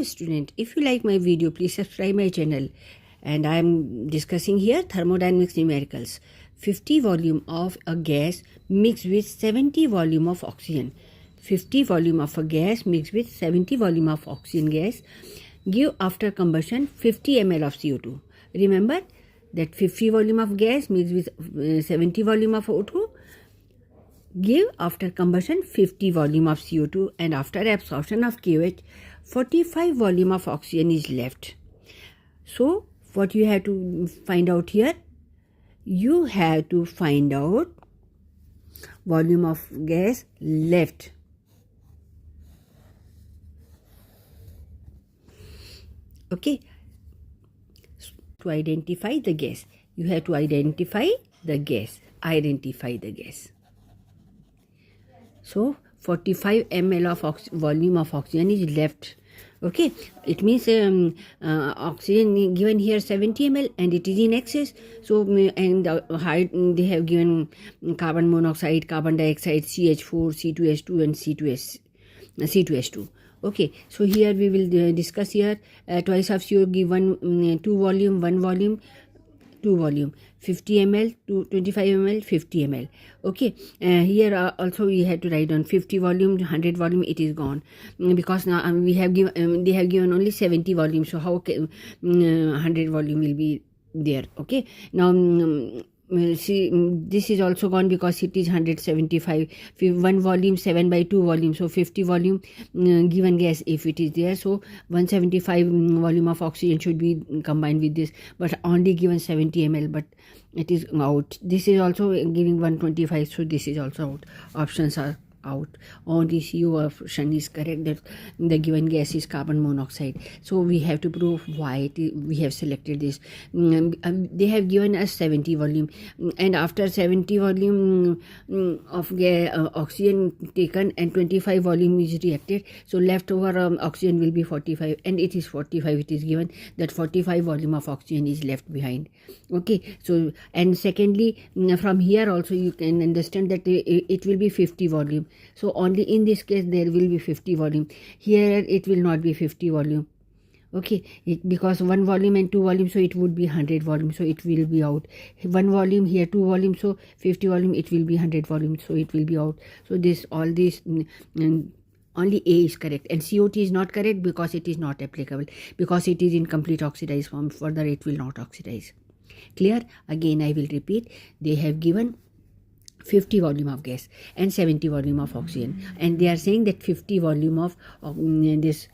student, if you like my video, please subscribe my channel. And I am discussing here thermodynamics numericals. 50 volume of a gas mixed with 70 volume of oxygen. 50 volume of a gas mixed with 70 volume of oxygen gas give after combustion 50 ml of CO2. Remember that 50 volume of gas mixed with 70 volume of O2 give after combustion 50 volume of CO2, and after absorption of KOH 45 volume of oxygen is left. So what you have to find out here? You have to find out volume of gas left. Okay. To identify the gas, you have to identify the gas. So 45 ml of volume of oxygen is left. Okay, it means oxygen given here 70 ml and it is in excess. So and they have given carbon monoxide, carbon dioxide, CH4, C2H2 and C2H2. Okay, so here we will discuss here twice of CO give 1 volume, 2 volume, 50 ml to 25 ml, 50 ml. Okay, here also we have to write down 50 volume, 100 volume. It is gone because now we have given they have given only 70 volume. So how 100 volume will be there? Okay, now see, this is also gone because it is 175. 1 volume 7 by 2 volume, so 50 volume given gas if it is there. So 175 volume of oxygen should be combined with this, but only given 70 ml, but it is out. This is also giving 125, so this is also out. Options are out. Only CO option is correct, that the given gas is carbon monoxide. So we have to prove why we have selected this. They have given us 70 volume, and after 70 volume of oxygen taken and 25 volume is reacted, so leftover oxygen will be 45, and it is 45. It is given that 45 volume of oxygen is left behind. Okay, so and secondly, from here also you can understand that it will be 50 volume. So only in this case there will be 50 volume. Here it will not be 50 volume. Okay, because 1 volume and 2 volume, so it would be 100 volume, so it will be out. 1 volume here, 2 volume, so 50 volume, it will be 100 volume, so it will be out. So this all this only A is correct, and CO2 is not correct because it is not applicable, because it is in complete oxidized form. Further it will not oxidize. Clear? Again I will repeat. They have given 50 volume of gas and 70 volume of oxygen, and they are saying that 50 volume of this